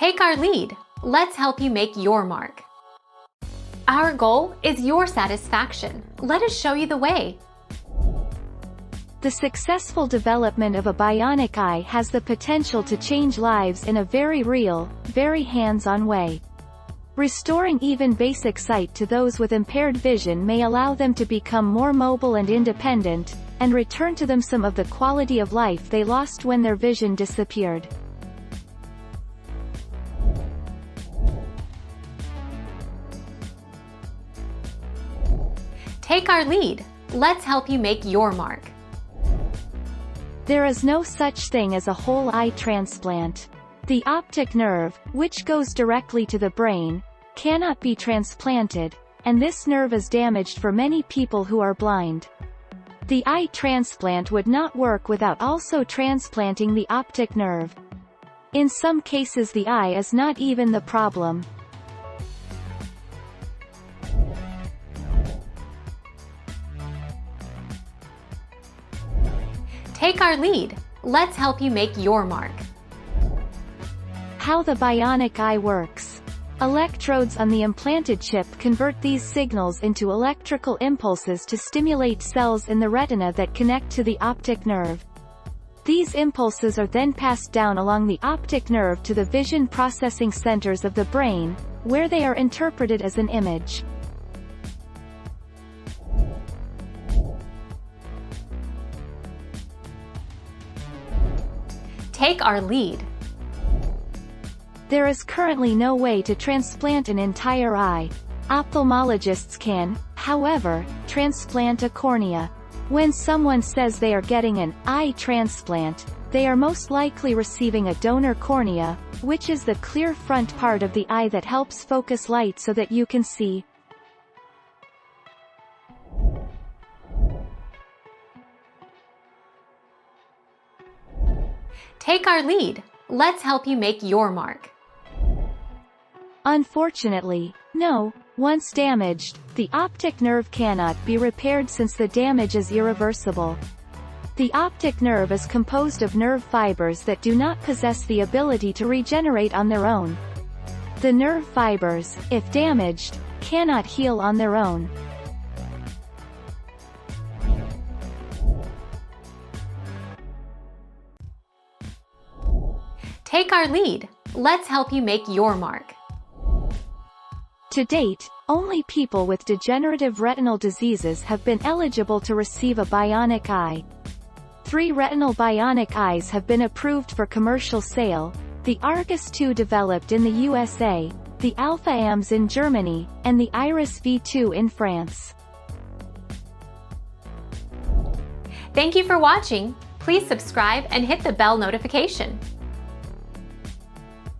Take our lead. Let's help you make your mark. Our goal is your satisfaction. Let us show you the way. The successful development of a bionic eye has the potential to change lives in a very real, very hands-on way. Restoring even basic sight to those with impaired vision may allow them to become more mobile and independent, and return to them some of the quality of life they lost when their vision disappeared. Take our lead. Let's help you make your mark. There is no such thing as a whole eye transplant. The optic nerve, which goes directly to the brain, cannot be transplanted, and this nerve is damaged for many people who are blind. The eye transplant would not work without also transplanting the optic nerve. In some cases the eye is not even the problem. Take our lead. Let's help you make your mark. How the bionic eye works. Electrodes on the implanted chip convert these signals into electrical impulses to stimulate cells in the retina that connect to the optic nerve. These impulses are then passed down along the optic nerve to the vision processing centers of the brain, where they are interpreted as an image. Take our lead. There is currently no way to transplant an entire eye. Ophthalmologists can, however, transplant a cornea. When someone says they are getting an eye transplant, they are most likely receiving a donor cornea, which is the clear front part of the eye that helps focus light so that you can see. Take our lead. Let's help you make your mark. Unfortunately, no. Once damaged, the optic nerve cannot be repaired since the damage is irreversible. The optic nerve is composed of nerve fibers that do not possess the ability to regenerate on their own. The nerve fibers, if damaged, cannot heal on their own. Take our lead. Let's help you make your mark. To date, only people with degenerative retinal diseases have been eligible to receive a bionic eye. 3 retinal bionic eyes have been approved for commercial sale: the Argus II developed in the USA, the Alpha AMS in Germany, and the Iris V2 in France. Thank you for watching. Please subscribe and hit the bell notification.